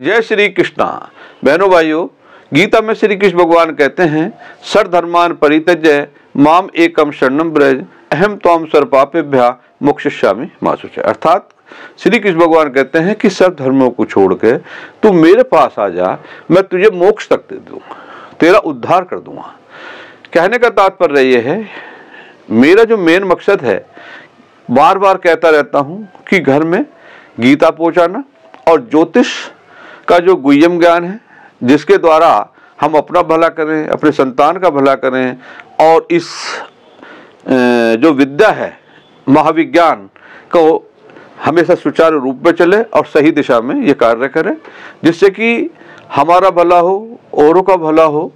जय श्री कृष्णा। बहनों भाइयों, गीता में श्री कृष्ण भगवान कहते हैं, सर्वधर्मान् परित्यज्य माम एकम शरणं व्रज अहम त्वां सर्वपापेभ्यः मोक्षयिष्यामि मा शुचः। अर्थात श्री कृष्ण भगवान कहते हैं कि सब धर्मों को छोड़ के तू मेरे पास आ जा, मैं तुझे मोक्ष तक दे दूंगा, तेरा उद्धार कर दूंगा। कहने का तात्पर्य यह है, मेरा जो मेन मकसद है, बार बार कहता रहता हूं कि घर में गीता पहुंचाना और ज्योतिष का जो गुह्यम ज्ञान है, जिसके द्वारा हम अपना भला करें, अपने संतान का भला करें और इस जो विद्या है महाविज्ञान को हमेशा सुचारू रूप में चले और सही दिशा में ये कार्य करें, जिससे कि हमारा भला हो, औरों का भला हो।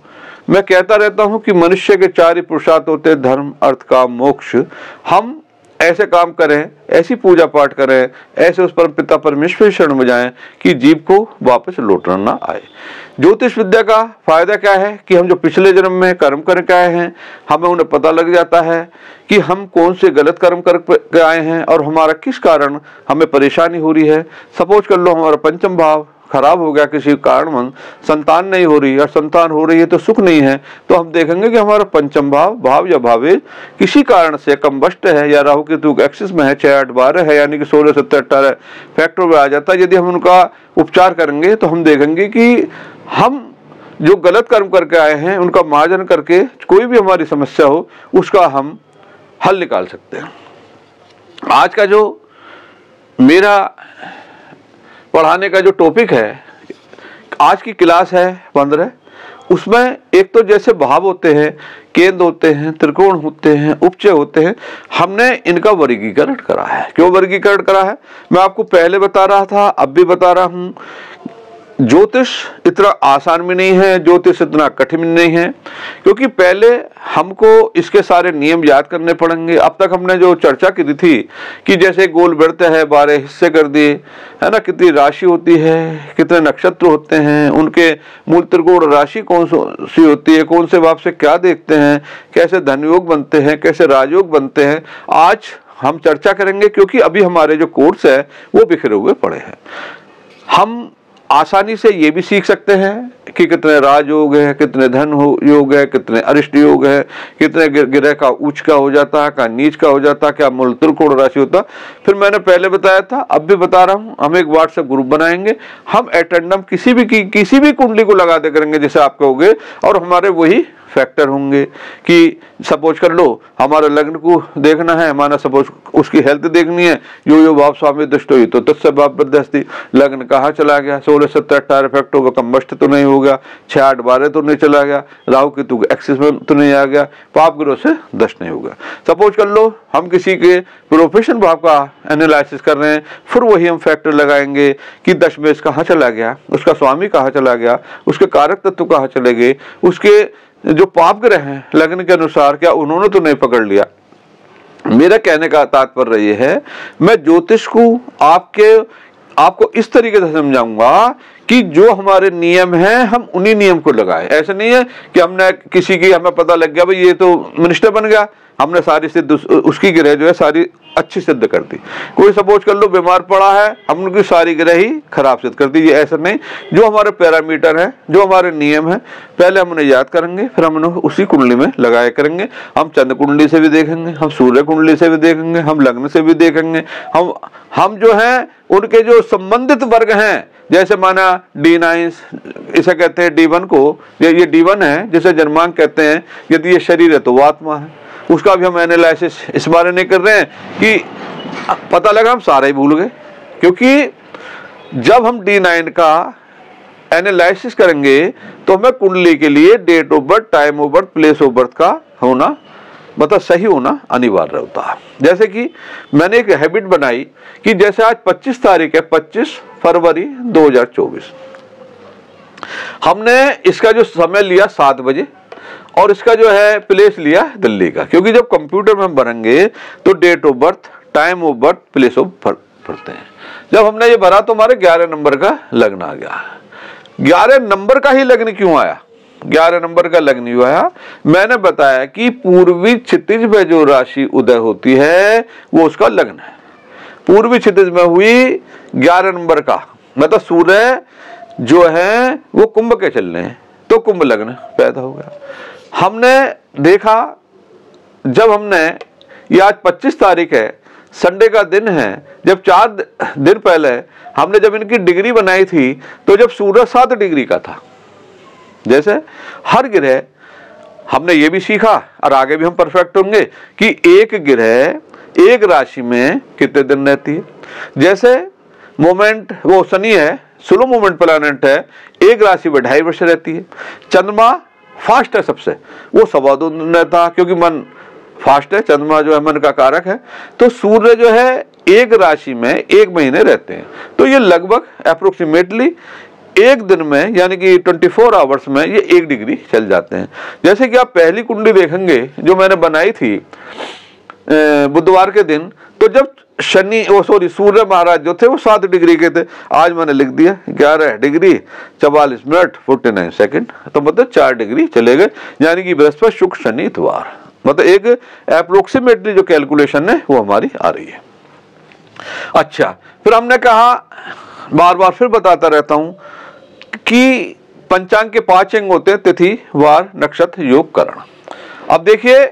मैं कहता रहता हूं कि मनुष्य के 4 ही पुरुषार्थ होते, धर्म, अर्थ, काम, मोक्ष। हम ऐसे काम करें, ऐसी पूजा पाठ करें, ऐसे उस परम पिता परमेश्वर शरण में जाएं कि जीव को वापस लौटना ना आए। ज्योतिष विद्या का फायदा क्या है कि हम जो पिछले जन्म में कर्म करके आए हैं, हमें उन्हें पता लग जाता है कि हम कौन से गलत कर्म करके आए हैं और हमारा किस कारण हमें परेशानी हो रही है। सपोज कर लो हमारा पंचम भाव खराब हो गया, किसी कारण संतान नहीं हो रही, और संतान हो रही है तो सुख नहीं है, तो हम देखेंगे कि हमारा पंचम भाव या भावे किसी कारण से कम्बस्ट है, या राहु केतु एक्सिस में है, 6, 8, 12 है, यानी कि 16, 17, 18 फैक्टर में आ जाता है। यदि हम उनका उपचार करेंगे तो हम देखेंगे कि हम जो गलत कर्म करके आए हैं उनका मार्जन करके कोई भी हमारी समस्या हो उसका हम हल निकाल सकते हैं। आज का जो मेरा पढ़ाने का जो टॉपिक है, आज की क्लास है 15, उसमें एक तो जैसे भाव होते हैं, केंद्र होते हैं, त्रिकोण होते हैं, उपचय होते हैं, हमने इनका वर्गीकरण करा है। क्यों वर्गीकरण करा है मैं आपको पहले बता रहा था, अब भी बता रहा हूं। ज्योतिष इतना आसान भी नहीं है, ज्योतिष इतना कठिन नहीं है, क्योंकि पहले हमको इसके सारे नियम याद करने पड़ेंगे। अब तक हमने जो चर्चा की थी कि जैसे गोल वृत्त है, 12 हिस्से कर दिए, है ना, कितनी राशि होती है, कितने नक्षत्र होते हैं, उनके मूल त्रिकोण राशि कौन सी होती है, कौन से भाव से क्या देखते हैं, कैसे धनयोग बनते हैं, कैसे राजयोग बनते हैं, आज हम चर्चा करेंगे। क्योंकि अभी हमारे जो कोर्स है वो बिखरे हुए पड़े हैं। हम आसानी से ये भी सीख सकते हैं कि कितने राजयोग है, कितने धन योग है, कितने अरिष्ट योग है, कितने ग्रह का उच्च का हो जाता है, का नीच का हो जाता है, क्या मूल त्रिकोण राशि होता। फिर मैंने पहले बताया था, अब भी बता रहा हूं, हम एक व्हाट्सएप ग्रुप बनाएंगे, हम एटेंडम किसी भी कुंडली को लगा दे करेंगे जैसे आप कहोगे, और हमारे वही फैक्टर होंगे कि सपोज कर लो हमारे लग्न को देखना है, माना सपोज उसकी हेल्थ देखनी है, यो भाव स्वामी दुष्ट हुई तो तत्से भाव बदस्ती, लग्न कहाँ चला गया, 16, 17, 18 फैक्टर होगा, कम्बस्ट तो नहीं हो गया, 6, 8, 12 तो नहीं चला गया, राहु केतु एक्सिस में तो नहीं आ गया, पाप ग्रह से दश नहीं होगा। सपोज कर लो हम किसी के प्रोफेशन भाव का एनालिसिस कर रहे हैं, फिर वही हम फैक्टर लगाएंगे कि दशमेश कहाँ चला गया, उसका स्वामी कहाँ चला गया, उसके कारक तत्व कहाँ चले गए, उसके जो पाप ग्रह हैं लग्न के अनुसार क्या उन्होंने तो नहीं पकड़ लिया। मेरा कहने का तात्पर्य ये है, मैं ज्योतिष को आपको इस तरीके से समझाऊंगा कि जो हमारे नियम हैं हम उन्हीं नियम को लगाए। ऐसा नहीं है कि हमने किसी की हमें पता लग गया भाई ये तो मिनिस्टर बन गया, हमने सारी सिद्ध उसकी ग्रह जो है सारी अच्छी सिद्ध कर दी। कोई सपोज कर लो बीमार पड़ा है, हम उनकी सारी ग्रह ही खराब सिद्ध कर दी। ये ऐसा नहीं, जो हमारे पैरामीटर है, जो हमारे नियम है, पहले हम उन्हें याद करेंगे, फिर हम उन्हें उसी कुंडली में लगाया करेंगे। हम चंद्र कुंडली से भी देखेंगे, हम सूर्य कुंडली से भी देखेंगे, हम लग्न से भी देखेंगे, हम जो है उनके जो संबंधित वर्ग हैं, जैसे माना D9 इसे कहते हैं, D1 को, ये D1 है जिसे जन्मांक कहते हैं। यदि ये शरीर है तो वो आत्मा है, उसका भी हम एनालिसिस इस बारे नहीं कर रहे हैं कि पता लगा हम सारा ही भूल गए। क्योंकि जब हम D9 का एनालिसिस करेंगे तो हमें कुंडली के लिए date of birth, time of birth, place of birth का होना, मतलब सही होना अनिवार्य होता है। जैसे कि मैंने एक हैबिट बनाई कि जैसे आज 25 तारीख है, 25 फरवरी 2024, हमने इसका जो समय लिया 7 बजे और इसका जो है प्लेस लिया दिल्ली का। क्योंकि जब कंप्यूटर में हम भरेंगे तो date of birth, time of birth, place of birth भरते हैं। जब हमने ये भरा तो हमारे 11 नंबर का लग्न आ गया। 11 नंबर का ही लग्न क्यों आया? 11 नंबर का लग्न क्यों आया? मैंने बताया कि पूर्वी क्षितिज में जो राशि उदय होती है वो उसका लग्न है। पूर्वी क्षितिज में हुई 11 नंबर का मतलब सूर्य जो है वो कुंभ के चल रहे हैं, तो कुंभ लग्न पैदा हो गया। हमने देखा जब हमने, ये आज 25 तारीख है, संडे का दिन है, जब 4 दिन पहले हमने जब इनकी डिग्री बनाई थी तो जब सूरज 7 डिग्री का था। जैसे हर ग्रह, हमने ये भी सीखा और आगे भी हम परफेक्ट होंगे कि एक ग्रह एक राशि में कितने दिन रहती है। जैसे मोमेंट वो शनि है, स्लो मोमेंट प्लैनेट है, एक राशि में 2.5 वर्ष रहती है। चंद्रमा फास्ट है सबसे, वो 2.25 दिन रहता, क्योंकि मन फास्ट है, चंद्रमा जो है मन का कारक है। तो सूर्य जो है एक राशि में 1 महीने रहते हैं। तो ये लगभग अप्रोक्सीमेटली एक दिन में, यानी कि 24 आवर्स में ये 1 डिग्री चल जाते हैं। जैसे कि आप पहली कुंडली देखेंगे जो मैंने बनाई थी बुधवार के दिन, तो जब सूर्य महाराज जो थे वो 7 डिग्री के थे। आज मैंने लिख दिया 11 डिग्री 44 मिनट 49 सेकंड, तो मतलब 4 डिग्री चले गए, यानी कि बृहस्पति शुक्र शनि इतवार, मतलब एक अप्रोक्सीमेटली जो कैलकुलेशन है वो हमारी आ रही है। अच्छा, फिर हमने कहा, बार बार फिर बताता रहता हूं कि पंचांग के 5 अंग होते हैं, तिथि वार नक्षत्र योग करण। अब देखिए,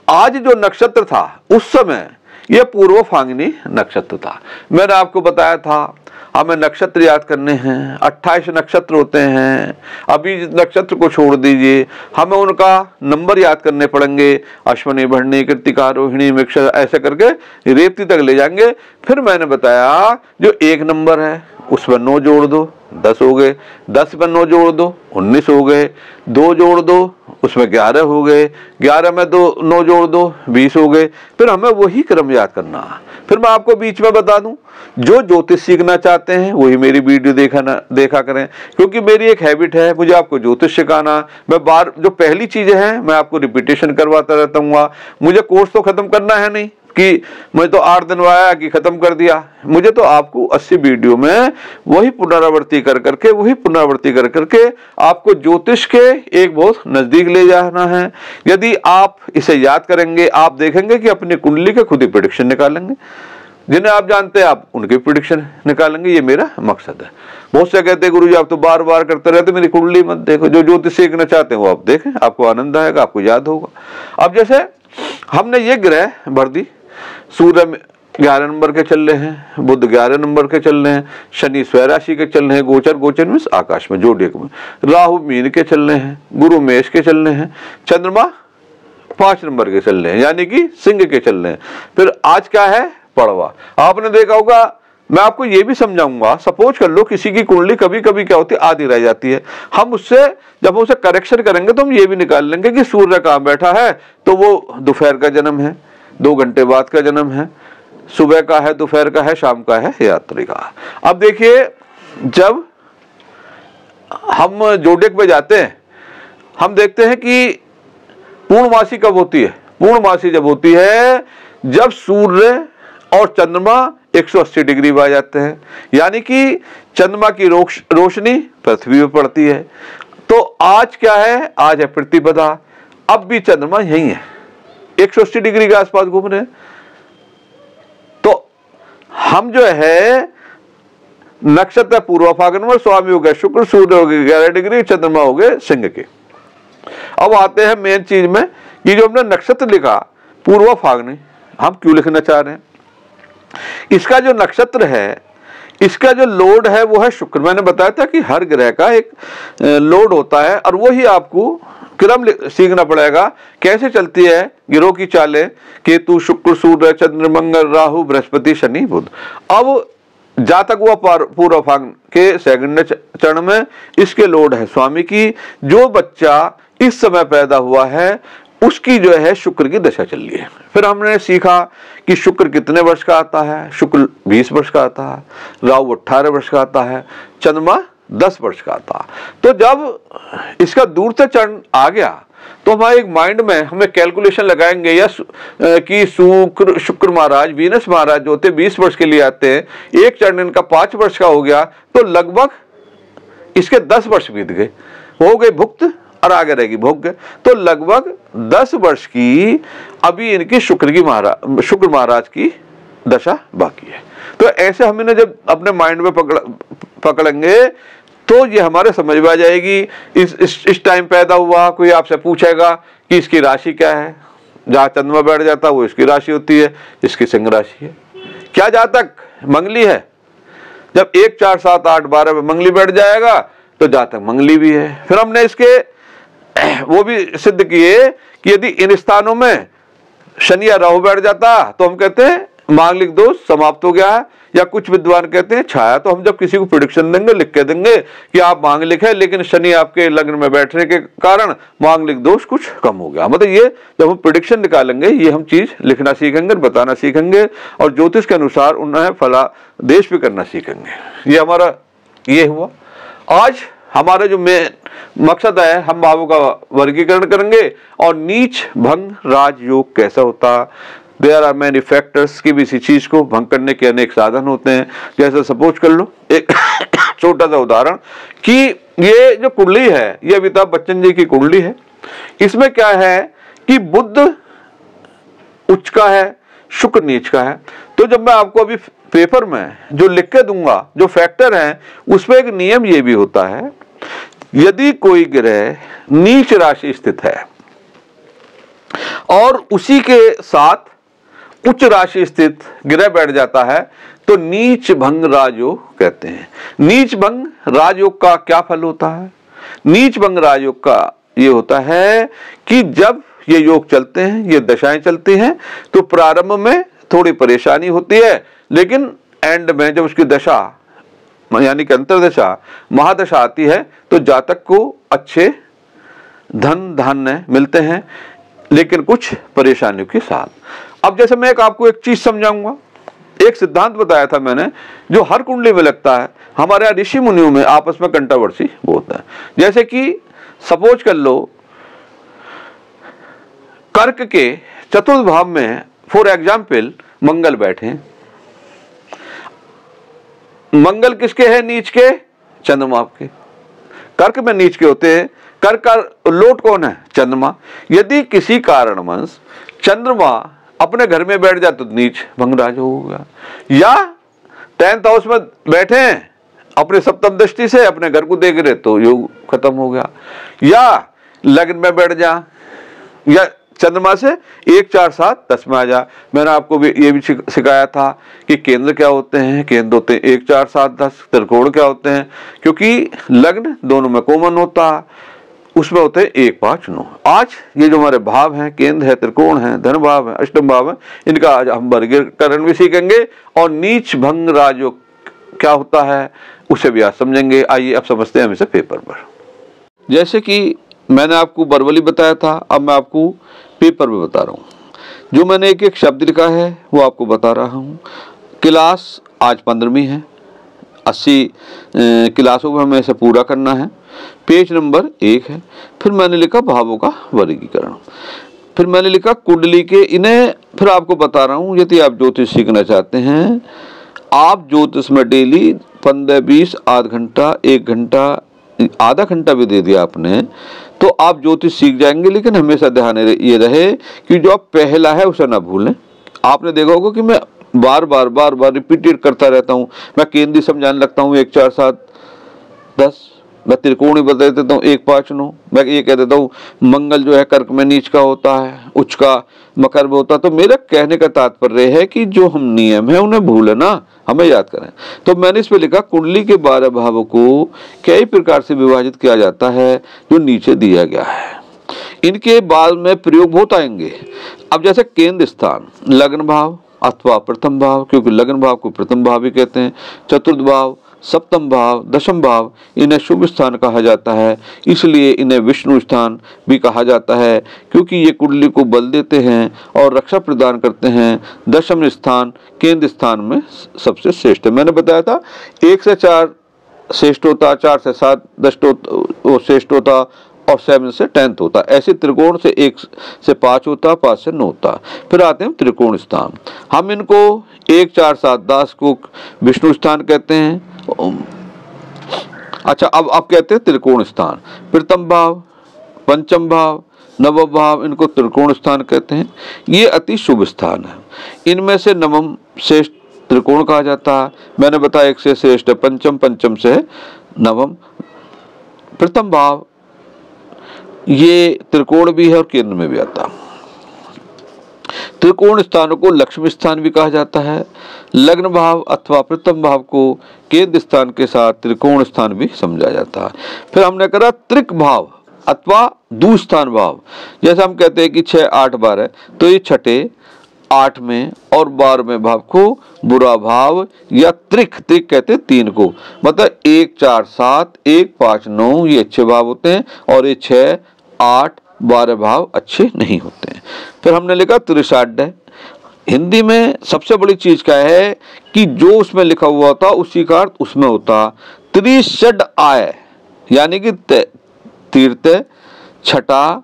आज जो नक्षत्र था उस समय यह पूर्व फाल्गुनी नक्षत्र था। मैंने आपको बताया था हमें नक्षत्र याद करने हैं, 28 नक्षत्र होते हैं। अभी नक्षत्र को छोड़ दीजिए, हमें उनका नंबर याद करने पड़ेंगे, अश्विनी भरणी कृत्तिका रोहिणी मृगशिरा ऐसे करके रेवती तक ले जाएंगे। फिर मैंने बताया जो 1 नंबर है उसमें 9 जोड़ दो 10 हो गए, 10 में 9 जोड़ दो 19 हो गए, 2 जोड़ दो उसमें 11 हो गए, 11 में 9 जोड़ दो 20 हो गए। फिर हमें वही क्रम याद करना। फिर मैं आपको बीच में बता दूं, जो ज्योतिष सीखना चाहते हैं वही मेरी वीडियो देखा करें, क्योंकि मेरी एक हैबिट है, मुझे आपको ज्योतिष सिखाना। मैं बार जो पहली चीजें हैं मैं आपको रिपीटेशन करवाता रहता हूँ। मुझे कोर्स तो खत्म करना है नहीं कि मैं तो 8 दिन आया कि खत्म कर दिया। मुझे तो आपको 80 वीडियो में वही पुनरावृत्ति कर करके आपको ज्योतिष के एक बहुत नजदीक ले जाना है। यदि आप इसे याद करेंगे, आप देखेंगे कि अपनी कुंडली के खुद ही प्रेडिक्शन निकालेंगे, जिन्हें आप जानते हैं आप उनके प्रेडिक्शन निकालेंगे। ये मेरा मकसद है। बहुत से कहते हैं गुरुजी आप तो बार बार करते रहते, मेरी कुंडली मत देखो। जो ज्योतिष सीखना चाहते हैं वो आप देखें, आपको आनंद आएगा, आपको याद होगा। अब जैसे हमने ये ग्रह भर दी, सूर्य 11 नंबर के चल रहे हैं, बुध 11 नंबर के चल रहे हैं, शनि स्वयं राशि के चल रहे हैं, गोचर में आकाश में जोडियक में, राहु मीन के चल रहे हैं, गुरु मेष के चल रहे हैं, चंद्रमा 5 नंबर के चल रहे हैं, यानी कि सिंह के चल रहे हैं। फिर आज क्या है, पड़वा। आपने देखा होगा, मैं आपको ये भी समझाऊंगा। सपोज कर लो किसी की कुंडली कभी कभी क्या होती है, आधी रह जाती है। हम उससे जब उसे करेक्शन करेंगे तो हम ये भी निकाल लेंगे कि सूर्य कहाँ बैठा है, तो वो दोपहर का जन्म है, 2 घंटे बाद का जन्म है, सुबह का है, दोपहर का है, शाम का है, यात्री का। अब देखिए, जब हम जोडियक पे जाते हैं हम देखते हैं कि पूर्णमासी कब होती है। पूर्णमासी जब होती है जब सूर्य और चंद्रमा 180 डिग्री पर आ जाते हैं, यानी कि चंद्रमा की रोशनी पृथ्वी पर पड़ती है। तो आज क्या है, आज है प्रतिपदा। अब भी चंद्रमा यही है, 180 डिग्री के आसपास घूम रहे हैं। तो हम जो है नक्षत्र पूर्व फाल्गुन, स्वामी हो गए शुक्र, सूर्य हो गए 11 डिग्री, चंद्रमा हो गए सिंह के। अब आते हैं मेन चीज में कि जो हमने नक्षत्र लिखा पूर्व फाल्गुन, हम क्यों लिखना चाह रहे हैं। इसका जो नक्षत्र है, इसका जो लोड है वो है शुक्र। मैंने बताया था कि हर ग्रह का एक लोड होता है और वही आपको क्रम सीखना पड़ेगा, कैसे चलती है ग्रहों की चालें, केतु शुक्र सूर्य चंद्र मंगल राहु बृहस्पति शनि बुध। अब जातक हुआ पूर्व फाल्गुन के सेकंड चरण में, इसके लोड है स्वामी की। जो बच्चा इस समय पैदा हुआ है उसकी जो है शुक्र की दशा चल रही है। फिर हमने सीखा कि शुक्र कितने वर्ष का आता है। शुक्र 20 वर्ष का आता है, राहु 18 वर्ष का आता है, चंद्रमा 10 वर्ष का आता है। तो जब इसका दूरतम चरण आ गया तो हमारे एक माइंड में हमें कैलकुलेशन लगाएंगे या कि शुक्र महाराज, वीनस महाराज जो होते 20 वर्ष के लिए आते हैं, एक चरण इनका 5 वर्ष का हो गया, तो लगभग इसके 10 वर्ष बीत गए, हो गए भुक्त और आगे रहेगी भोग्य। तो लगभग 10 वर्ष की अभी इनकी शुक्र महाराज की दशा बाकी है। तो ऐसे हम इन्हें जब अपने माइंड में पकड़ेंगे तो ये हमारे समझ में आ जाएगी। इस टाइम पैदा हुआ, कोई आपसे पूछेगा कि इसकी राशि क्या है, जहाँ चंद्रमा बैठ जाता है वो इसकी राशि होती है, इसकी सिंह राशि है। क्या जातक मंगली है, जब 1 4 7 8 12 में मंगली बैठ जाएगा तो जातक मंगली भी है। फिर हमने इसके वो भी सिद्ध किए कि यदि इन स्थानों में शनि या राहु बैठ जाता तो हम कहते हैं मांगलिक दोष समाप्त हो गया है, या कुछ विद्वान कहते हैं छाया। तो हम जब किसी को प्रेडिक्शन देंगे, लिख के देंगे कि आप मांगलिक है, लेकिन शनि आपके लग्न में बैठने के कारण मांगलिक दोष कुछ कम हो गया। मतलब ये जब हम प्रेडिक्शन निकालेंगे, ये हम चीज लिखना सीखेंगे, बताना सीखेंगे, और ज्योतिष के अनुसार उन्हें फलादेश भी करना सीखेंगे। ये हमारा ये हुआ। आज हमारा जो मेन मकसद है, हम भावों का वर्गीकरण करेंगे और नीच भंग राजयोग कैसा होता। देयर आर मैनी फैक्टर्स, की भी इसी चीज को भंग करने के अनेक साधन होते हैं। जैसे सपोज कर लो एक छोटा सा उदाहरण कि ये जो कुंडली है, ये अमिताभ बच्चन जी की कुंडली है। इसमें क्या है कि बुध उच्च का है, शुक्र नीच का है। तो जब मैं आपको अभी पेपर में जो लिख के दूंगा, जो फैक्टर है, उसमें एक नियम ये भी होता है, यदि कोई ग्रह नीच राशि स्थित है और उसी के साथ उच्च राशि स्थित ग्रह बैठ जाता है तो नीच भंग राजयोग कहते हैं। नीच भंग राजयोग का क्या फल होता है? नीच भंग राजयोग का ये होता है कि जब ये योग चलते हैं, ये दशाएं चलती हैं, तो प्रारंभ में थोड़ी परेशानी होती है, लेकिन एंड में जब उसकी दशा यानी कि अंतरदशा महादशा आती है तो जातक को अच्छे धन धान्य मिलते हैं, लेकिन कुछ परेशानियों के साथ। अब जैसे मैं आपको एक चीज समझाऊंगा, एक सिद्धांत बताया था मैंने जो हर कुंडली में लगता है। हमारे यहाँ ऋषि मुनियों में आपस में कंट्रोवर्सी बहुत है। जैसे कि सपोज कर लो कर्क के चतुर्थ भाव में फॉर एग्जाम्पल मंगल बैठे। मंगल किसके है? नीच के, चंद्रमा के। कर्क में नीच के होते हैं। कर्क का लोट कौन है? चंद्रमा। यदि किसी कारणवश चंद्रमा अपने घर में बैठ जाए तो नीच भंग राज होगा, या 10th हाउस में बैठे हैं अपने सप्तम दृष्टि से अपने घर को देख रहे तो योग खत्म हो गया, या लग्न में बैठ जा, या चंद्रमा से 1 4 7 10 में आ जा। मैंने आपको भी ये भी सिखाया था कि केंद्र क्या होते हैं। केंद्र होते हैं 1 4 7 10। त्रिकोण क्या होते हैं? क्योंकि लग्न दोनों में कॉमन होता, उसमें होते हैं 1 5 9। आज ये जो हमारे भाव हैं, केंद्र है, त्रिकोण है, धन भाव है, अष्टम भाव है, इनका आज हम वर्गीकरण भी सीखेंगे और नीच भंग राजयोग क्या होता है उसे भी आज समझेंगे। आइए अब समझते हैं हम इसे पेपर पर। जैसे कि मैंने आपको वर्बली बताया था, अब मैं आपको पेपर में बता रहा हूँ। जो मैंने एक एक शब्द लिखा है वो आपको बता रहा हूँ। क्लास आज 15वीं है, 80 क्लासों को हमें इसे पूरा करना है। पेज नंबर 1 है। फिर मैंने लिखा भावों का वर्गीकरण। फिर मैंने लिखा कुंडली के, इन्हें फिर आपको बता रहा हूँ। यदि आप ज्योतिष सीखना चाहते हैं, आप ज्योतिष में डेली 15 20 आध घंटा 1 घंटा आधा घंटा भी दे दिया आपने तो आप ज्योतिष सीख जाएंगे। लेकिन हमेशा ध्यान ये रहे कि जो आप पहला है उसे ना भूलें। आपने देखा होगा कि मैं बार बार रिपीटेड करता रहता हूँ। मैं केंद्र समझाने लगता हूँ 1 4 7 10। मैं त्रिकोण ही बता देता हूँ 1 5 9। मैं ये कह देता हूँ मंगल जो है कर्क में नीच का होता है, उच्च का मकर में होता है। तो मेरा कहने का तात्पर्य है कि जो हम नियम है उन्हें भूले ना, हमें याद करें। तो मैंने इस पे लिखा कुंडली के 12 भावों को कई प्रकार से विभाजित किया जाता है जो नीचे दिया गया है। इनके बाद में प्रयोग बहुत आएंगे। अब जैसे केंद्र स्थान लग्न भाव अथवा प्रथम भाव, क्योंकि लग्न भाव को प्रथम भाव भी कहते हैं, चतुर्थ भाव, सप्तम भाव, दशम भाव, इन्हें शुभ स्थान कहा जाता है। इसलिए इन्हें विष्णु स्थान भी कहा जाता है, क्योंकि ये कुंडली को बल देते हैं और रक्षा प्रदान करते हैं। दशम स्थान केंद्र स्थान में सबसे श्रेष्ठ है। मैंने बताया था 1 से 4 श्रेष्ठ होता, 4 से 7 श्रेष्ठ होता और 7 से 10 होता। ऐसे त्रिकोण से 1 से 5 होता, 5 से 9 होता। फिर आते हैं त्रिकोण स्थान। हम इनको 1 4 7 10 को विष्णु स्थान कहते हैं। अच्छा, अब आप कहते हैं त्रिकोण स्थान। प्रथम भाव, पंचम भाव, नवम भाव, इनको त्रिकोण स्थान कहते हैं। ये अति शुभ स्थान है। इनमें से नवम श्रेष्ठ त्रिकोण कहा जाता है। मैंने बताया 1 से श्रेष्ठ पंचम, पंचम से नवम, प्रथम भाव ये त्रिकोण भी है और केंद्र में भी आता। त्रिकोण स्थानों को लक्ष्मी स्थान भी कहा जाता है। लग्न भाव अथवा प्रथम भाव को केंद्र स्थान के साथ त्रिकोण स्थान भी समझा जाता है। फिर हमने करा त्रिक भाव अथवा दूस्थान भाव। जैसे हम कहते हैं कि 6, 8, 12, तो ये छठे, 8वें और 12वें भाव को बुरा भाव या त्रिक कहते हैं 3 को, मतलब 1, 4, 7, 1, 5, 9 ये अच्छे भाव होते हैं और ये 6, 8, 12 भाव अच्छे नहीं होते हैं। फिर हमने लिखा त्रिषाढ्य। हिंदी में सबसे बड़ी चीज क्या है कि जो उसमें लिखा हुआ होता उसी का अर्थ उसमें होता। त्रिषड आय यानी कि तीर्थ, छठा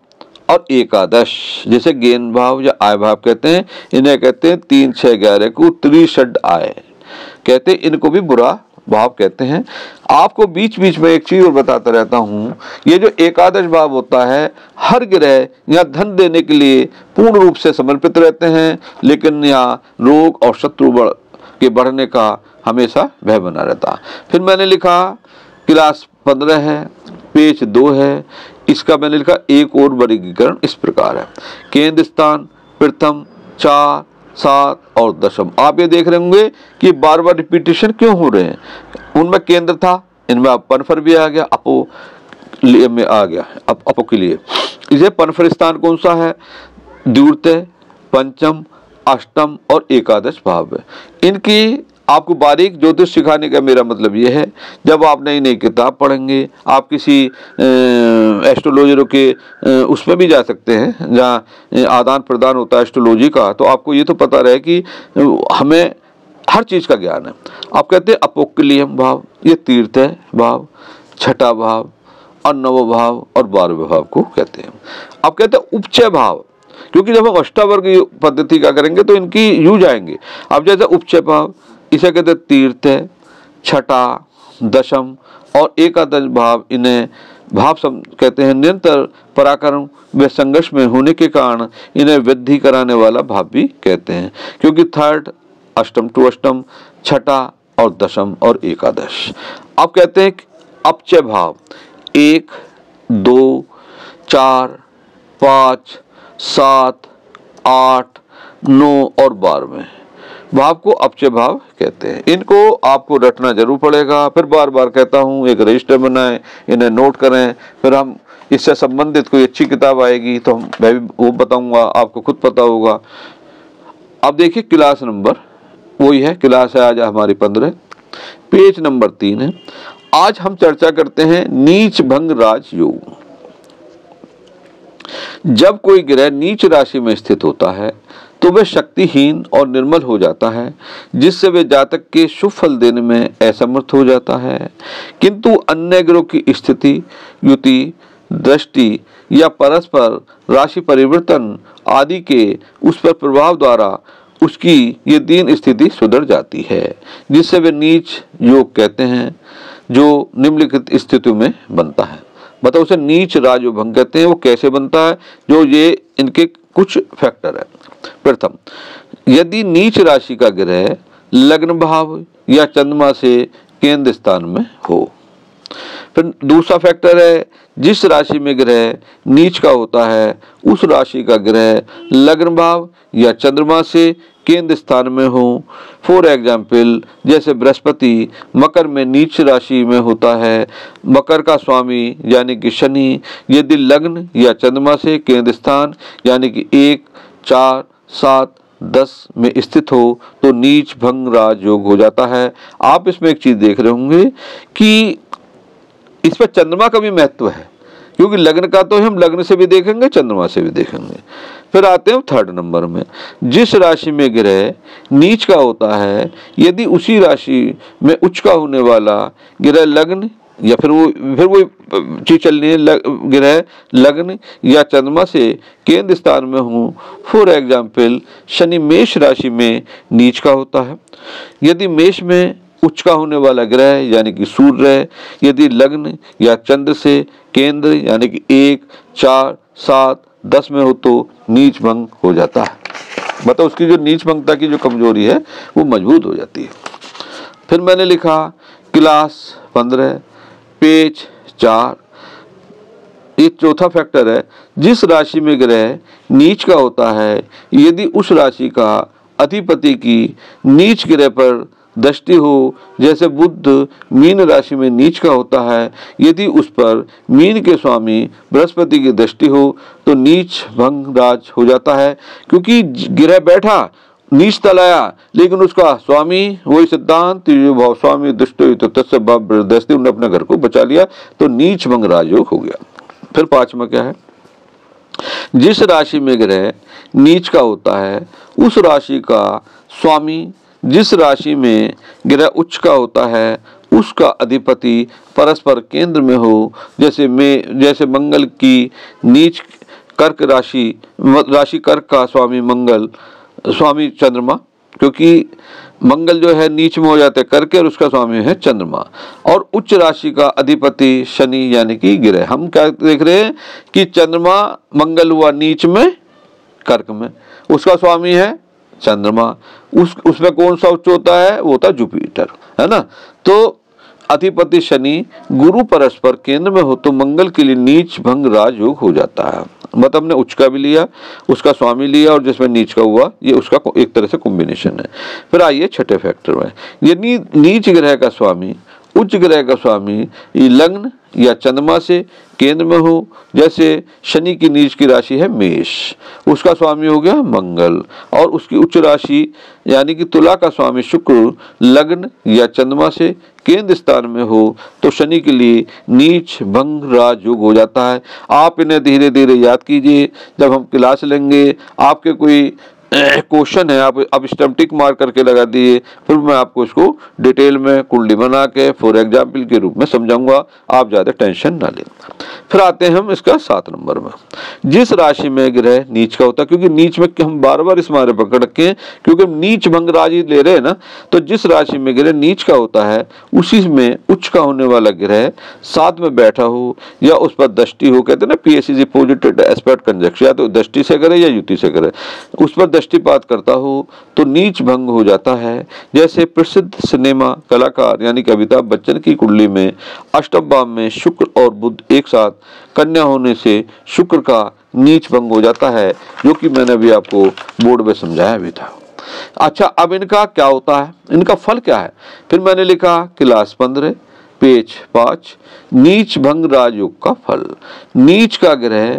और एकादश, जैसे गेन भाव या आय भाव कहते हैं, इन्हें कहते हैं 3, 6, 11 को त्रिषड आय कहते हैं, इनको भी बुरा भाव कहते हैं। आपको बीच बीच में एक चीज और बताता रहता हूं, ये जो एकादश भाव होता है हर ग्रह यहाँ धन देने के लिए पूर्ण रूप से समर्पित रहते हैं, लेकिन यहाँ रोग और शत्रु के बढ़ने का हमेशा भय बना रहता। फिर मैंने लिखा क्लास 15 है, पेज 2 है, इसका मैंने लिखा एक और वर्गीकरण इस प्रकार है। केंद्र स्थान प्रथम, 4, 7 और दशम। आप ये देख रहे होंगे कि बार बार रिपीटेशन क्यों हो रहे हैं। उनमें केंद्र था, इनमें अब पनफर भी आ गया, अपो में आ गया, अपो के लिए। इसे पनफर स्थान कौन सा है? द्वितीय, पंचम, अष्टम और एकादश भाव है। इनकी आपको बारीक ज्योतिष सिखाने का मेरा मतलब ये है, जब आप नई नई किताब पढ़ेंगे, आप किसी एस्ट्रोलॉजरों के उसमें भी जा सकते हैं जहाँ आदान प्रदान होता है एस्ट्रोलॉजी का, तो आपको ये तो पता रहे कि हमें हर चीज़ का ज्ञान है। आप कहते हैं अपोक्लियम भाव, ये तीर्थ भाव, छठा भाव और नव भाव और 12वें भाव को कहते हैं। आप कहते हैं उपचय भाव, क्योंकि जब हम अष्टावर्ग पद्धति का करेंगे तो इनकी यूज आएंगे। अब जैसे उपचय भाव, इसे कहते हैं तीर्थ, छठा, दशम और एकादश भाव, इन्हें भाव कहते हैं। निरंतर पराक्रम व संघर्ष में होने के कारण इन्हें वृद्धि कराने वाला भाव भी कहते हैं, क्योंकि थर्ड, अष्टम टू अष्टम, छठा और दशम और एकादश। अब कहते हैं अपचय भाव 1, 2, 4, 5, 7, 8, 9 और 12वें भाव को अपचय भाव कहते हैं। इनको आपको रटना जरूर पड़ेगा। फिर बार बार कहता हूँ एक रजिस्टर बनाएं, इन्हें नोट करें। फिर हम इससे संबंधित कोई अच्छी किताब आएगी तो मैं भी वो बताऊंगा, आपको खुद पता होगा। अब देखिए क्लास नंबर वही है, क्लास है आज हमारी 15, पेज नंबर 3 है। आज हम चर्चा करते हैं नीच भंग राज योग। जब कोई ग्रह नीच राशि में स्थित होता है तो वह शक्तिहीन और निर्मल हो जाता है, जिससे वे जातक के शुभ फल देने में असमर्थ हो जाता है। किंतु अन्य ग्रहों की स्थिति, युति, दृष्टि या परस्पर राशि परिवर्तन आदि के उस पर प्रभाव द्वारा उसकी ये दीन स्थिति सुधर जाती है, जिससे वे नीच योग कहते हैं, जो निम्नलिखित स्थितियों में बनता है। बताओ उसे नीच राजयोग भंग कहते हैं। वो कैसे बनता है? जो ये इनके कुछ फैक्टर है। प्रथम, यदि नीच राशि का ग्रह लग्न भाव या चंद्रमा से केंद्र स्थान में हो। फिर दूसरा फैक्टर है, जिस राशि में ग्रह नीच का होता है उस राशि का ग्रह लग्न भाव या चंद्रमा से केंद्र स्थान में हो। फॉर एग्जाम्पल, जैसे बृहस्पति मकर में नीच राशि में होता है, मकर का स्वामी यानी कि शनि यदि लग्न या चंद्रमा से केंद्र स्थान यानी कि 1, 4, 7, 10 में स्थित हो तो नीच भंग राज योग हो जाता है। आप इसमें एक चीज देख रहे होंगे कि इस पर चंद्रमा का भी महत्व है, क्योंकि लग्न का तो हम लग्न से भी देखेंगे, चंद्रमा से भी देखेंगे। फिर आते हैं थर्ड नंबर में, जिस राशि में ग्रह नीच का होता है यदि उसी राशि में उच्च का होने वाला ग्रह लग्न या फिर वो चीज चलनी है, ग्रह लग्न या चंद्रमा से केंद्र स्थान में हो। फॉर एग्जाम्पल, शनि मेष राशि में नीच का होता है। यदि मेष में उच्च का होने वाला ग्रह यानी कि सूर्य यदि लग्न या चंद्र से केंद्र यानी कि 1, 4, 7, 10 में हो तो नीच भंग हो जाता है। मतलब उसकी जो नीच भंगता की जो कमजोरी है वो मजबूत हो जाती है। फिर मैंने लिखा क्लास 15 पेज 4, एक चौथा फैक्टर है, जिस राशि में ग्रह नीच का होता है, यदि उस राशि का अधिपति की नीच ग्रह पर दृष्टि हो, जैसे बुध मीन राशि में नीच का होता है, यदि उस पर मीन के स्वामी बृहस्पति की दृष्टि हो तो नीच भंग राज हो जाता है। क्योंकि ग्रह बैठा नीच तलाया, लेकिन उसका स्वामी वही सिद्धांत भाव स्वामी दुष्ट तो तत्स्य दृष्टि, उन्होंने अपने घर को बचा लिया, तो नीच भंग राजयोग हो गया। फिर पांचवा क्या है, जिस राशि में ग्रह नीच का होता है, उस राशि का स्वामी जिस राशि में ग्रह उच्च का होता है, उसका अधिपति परस्पर केंद्र में हो, जैसे मंगल की नीच कर्क राशि कर्क का स्वामी मंगल, स्वामी चंद्रमा, क्योंकि मंगल जो है नीच में हो जाते हैं कर्क और उसका स्वामी है चंद्रमा, और उच्च राशि का अधिपति शनि यानी कि ग्रह। हम क्या देख रहे हैं कि चंद्रमा मंगल हुआ नीच में कर्क में, उसका स्वामी है चंद्रमा, उसमें कौन सा उच्च होता है, वो होता है जुपिटर, है ना। तो अधिपति शनि गुरु परस्पर केंद्र में हो तो मंगल के लिए नीच भंग राजयोग हो जाता है। मतलब हमने उच्च का भी लिया, उसका स्वामी लिया, और जिसमें नीच का हुआ, ये उसका एक तरह से कॉम्बिनेशन है। फिर आइए छठे फैक्टर में, यदि नीच ग्रह का स्वामी उच्च ग्रह का स्वामी लग्न या चंद्रमा से केंद्र में हो, जैसे शनि की नीच की राशि है मेष, उसका स्वामी हो गया मंगल, और उसकी उच्च राशि यानी कि तुला का स्वामी शुक्र लग्न या चंद्रमा से केंद्र स्थान में हो तो शनि के लिए नीच भंग राजयोग हो जाता है। आप इन्हें धीरे धीरे याद कीजिए, जब हम क्लास लेंगे आपके कोई क्वेश्चन है, आप अब स्टम्प टिक मार करके लगा दिए, फिर मैं आपको इसको डिटेल में कुंडली बना के फॉर एग्जाम्पल के रूप में समझाऊंगा, आप ज़्यादा टेंशन ना लें। फिर आते हैं हम इसका 7 नंबर में, जिस राशि में ग्रह नीच का होता है, क्योंकि नीच में हम बार बार इस मारे पकड़ रखे हैं, क्योंकि हम नीच भंग राज ही ले रहे हैं ना। तो जिस राशि में ग्रह नीच का होता है, उसी में उच्च का होने वाला ग्रह साथ में बैठा हो या उस पर दृष्टि हो, कहते हैं ना पीएससी पोजिटेड एस्पेक्ट कंजक्शन, या तो दृष्टि से करे या युति से करे, उस पर दृष्टिपात करता हो तो नीच भंग हो जाता है। जैसे प्रसिद्ध सिनेमा कलाकार यानी कि अमिताभ बच्चन की कुंडली में अष्टम भाव में शुक्र और बुध एक साथ कन्या होने से शुक्र का नीच भंग हो जाता है, जो कि मैंने अभी आपको बोर्ड में समझाया भी था। अच्छा, अब इनका क्या होता है, इनका फल क्या है। फिर मैंने लिखा क्लास 15 पेज 5, नीच भंग राजयोग का फल। नीच का ग्रह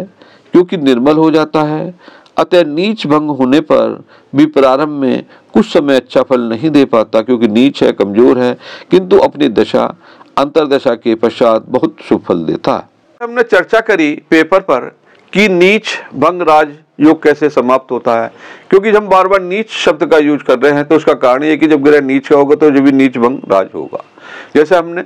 क्योंकि निर्मल हो जाता है, अतः नीच भंग होने पर भी प्रारंभ में कुछ समय अच्छा फल नहीं दे पाता, क्योंकि नीच है, कमजोर है, किंतु अपनी दशा अंतरदशा के पश्चात बहुत शुभ फल देता है। हमने चर्चा करी पेपर पर कि नीच भंग राज योग कैसे समाप्त होता है, क्योंकि हम बार बार नीच शब्द का यूज कर रहे हैं, तो उसका कारण ये कि जब ग्रह नीच का होगा तो जब भी नीच भंग राज होगा। जैसे हमने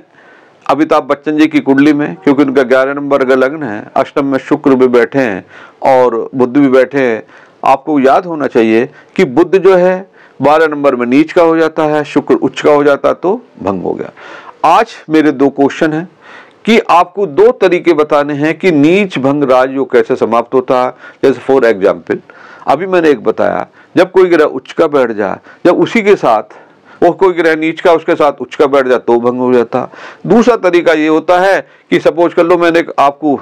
अमिताभ बच्चन जी की कुंडली में, क्योंकि उनका 11 नंबर का लग्न है, अष्टम में शुक्र भी बैठे हैं और बुध भी बैठे हैं, आपको याद होना चाहिए कि बुध जो है 12 नंबर में नीच का हो जाता है, शुक्र उच्च का हो जाता तो भंग हो गया। आज मेरे 2 क्वेश्चन हैं कि आपको 2 तरीके बताने हैं कि नीच भंग राजयोग कैसे समाप्त होता है। जैसे फॉर एग्जाम्पल अभी मैंने एक बताया, जब कोई ग्रह उच्च का बैठ जाए, जब उसी के साथ वो कोई ग्रह नीच का उसके साथ उच्च का बैठ जाए तो भंग हो जाता। दूसरा तरीका ये होता है कि सपोज कर लो, मैंने आपको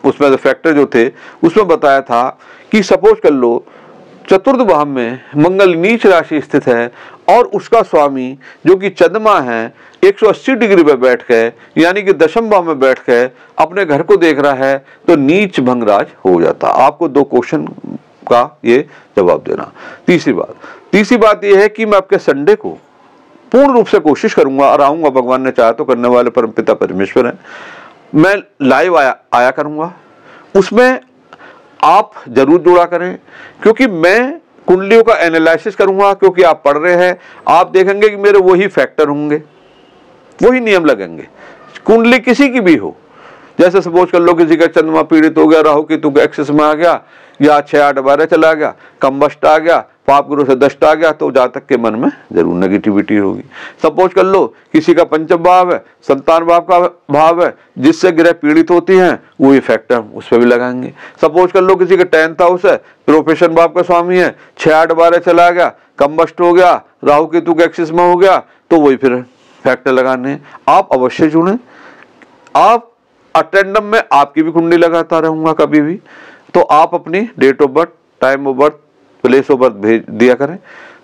उसमें जो फैक्टर जो थे उसमें बताया था कि सपोज कर लो चतुर्थ भाव में मंगल नीच राशि स्थित है और उसका स्वामी जो कि चंद्रमा है 180 डिग्री पे बैठ के यानी कि दशम भाव में बैठ के अपने घर को देख रहा है, तो नीच भंग राज हो जाता। आपको 2 क्वेश्चन का ये जवाब देना। तीसरी बात यह है कि मैं आपके संडे को पूर्ण रूप से कोशिश करूंगा और आऊंगा, भगवान ने चाहा तो, करने वाले परमपिता परमेश्वर है, मैं लाइव आया करूंगा, उसमें आप जरूर जुड़ा करें, क्योंकि मैं कुंडलियों का एनालिसिस करूंगा, क्योंकि आप पढ़ रहे हैं, आप देखेंगे कि मेरे वही फैक्टर होंगे, वही नियम लगेंगे, कुंडली किसी की भी हो। जैसे सपोज कर लो किसी का चंद्रमा पीड़ित हो गया, राहु केतु के एक्सेस में आ गया, या 6 8 12 चला गया, कम्बस्ट आ गया, पाप ग्रह से दष्ट आ गया, तो जातक के मन में जरूर नेगेटिविटी होगी। सपोज कर लो किसी का पंचम भाव है, संतान भाव का भाव है, जिससे ग्रह पीड़ित होती हैं, वो इफेक्ट हम उस पर भी लगाएंगे। सपोज कर लो किसी का 10th हाउस है, प्रोफेशन भाव का स्वामी है, 6 8 12 चला गया, कम्बस्ट हो गया, राहु केतु के एक्सेस में हो गया, तो वही फिर फैक्टर लगाने। आप अवश्य जुड़ें, आप अटेंडम में आपकी भी कुंडली लगाता रहूंगा कभी भी, तो आप अपनी date of birth, time of birth, place of birth भेज दिया करें।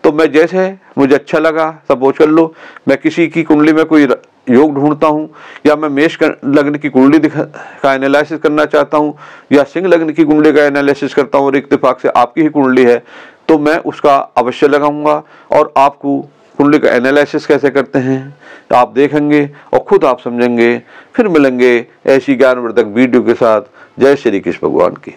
तो मैं जैसे मुझे अच्छा लगा, सपोज कर लो मैं किसी की कुंडली में कोई योग ढूंढता हूं, या मैं मेष लग्न की कुंडली का एनालिसिस करना चाहता हूं, या सिंह लग्न की कुंडली का एनालिसिस करता हूं और इत्तेफाक से आपकी ही कुंडली है, तो मैं उसका अवश्य लगाऊंगा और आपको कुंडली का एनालिसिस कैसे करते हैं आप देखेंगे और खुद आप समझेंगे। फिर मिलेंगे ऐसी ज्ञानवर्धक वीडियो के साथ। जय श्री कृष्ण भगवान की।